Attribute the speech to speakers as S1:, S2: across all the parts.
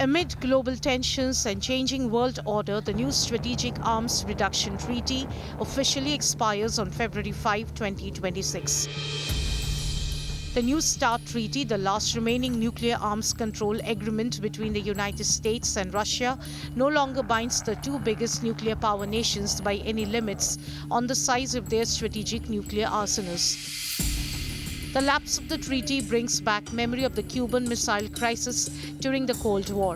S1: Amid global tensions and changing world order, the new Strategic Arms Reduction Treaty officially expires on February 5, 2026. The New START Treaty, the last remaining nuclear arms control agreement between the United States and Russia, no longer binds the two biggest nuclear power nations by any limits on the size of their strategic nuclear arsenals. The lapse of the treaty brings back memory of the Cuban Missile Crisis during the Cold War.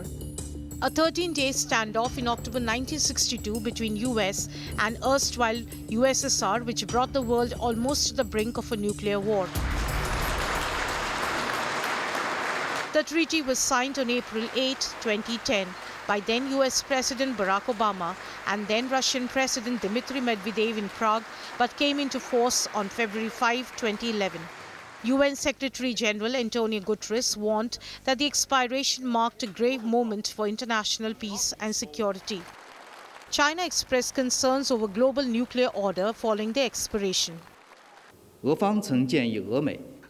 S1: A 13-day standoff in October 1962 between US and erstwhile USSR, which brought the world almost to the brink of a nuclear war. The treaty was signed on April 8, 2010 by then US President Barack Obama and then Russian President Dimitri Medvedev in Prague, but came into force on February 5, 2011. UN Secretary-General António Guterres warned that the expiration marked a grave moment for international peace and security. China expressed concerns over global nuclear order following the expiration.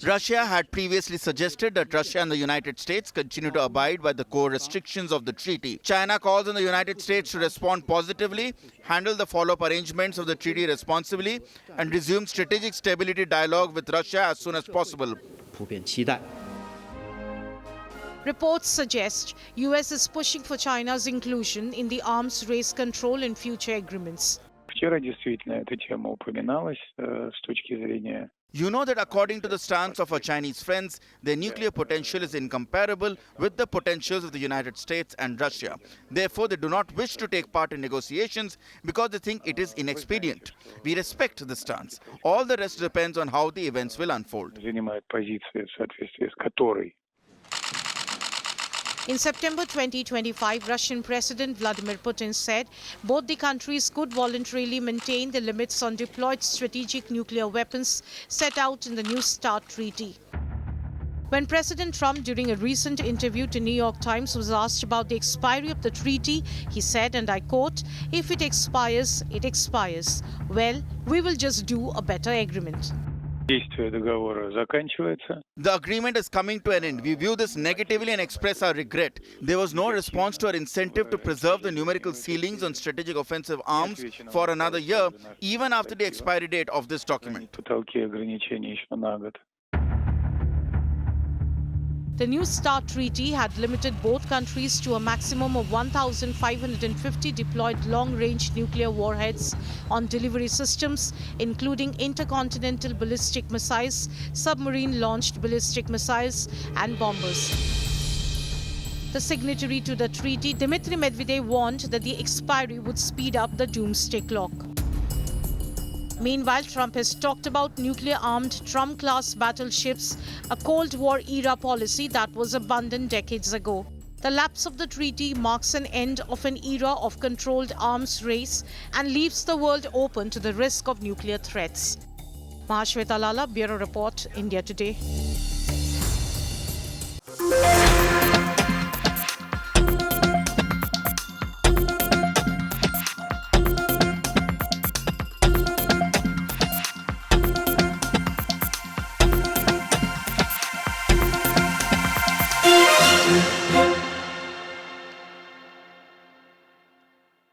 S2: Russia had previously suggested that Russia and the United States continue to abide by the core restrictions of the treaty. China calls on the United States to respond positively, handle the follow-up arrangements of the treaty responsibly, and resume strategic stability dialogue with Russia as soon as possible.
S1: Reports suggest US is pushing for China's inclusion in the arms race control in future agreements.
S3: Вчера действительно эта тема упоминалась с точки зрения.
S2: You know that according to the stance of our Chinese friends, their nuclear potential is incomparable with the potentials of the United States and Russia. Therefore, they do not wish to take part in negotiations because they think it is inexpedient. We respect the stance. All the rest depends on how the events will unfold.
S3: Занимает позицию, в соответствии с которой.
S1: In September 2025, Russian President Vladimir Putin said both the countries could voluntarily maintain the limits on deployed strategic nuclear weapons set out in the New START Treaty. When President Trump, during a recent interview to New York Times, was asked about the expiry of the treaty, he said, and I quote, "If it expires, it expires. Well, we will just do a better agreement."
S3: Действие договора заканчивается.
S2: The agreement is coming to an end. We view this negatively and express our regret. There was no response to our incentive to preserve the numerical ceilings on strategic offensive arms for another year, even after the expiry date of this document.
S3: Потолки ограничений еще на год.
S1: The New START Treaty had limited both countries to a maximum of 1,550 deployed long-range nuclear warheads on delivery systems, including intercontinental ballistic missiles, submarine-launched ballistic missiles, and bombers. The signatory to the treaty, Dimitri Medvedev, warned that the expiry would speed up the doomsday clock. Meanwhile, Trump has talked about nuclear-armed Trump-class battleships, a Cold War-era policy that was abandoned decades ago. The lapse of the treaty marks an end of an era of controlled arms race and leaves the world open to the risk of nuclear threats. Mahashweta Lala, Bureau Report, India Today.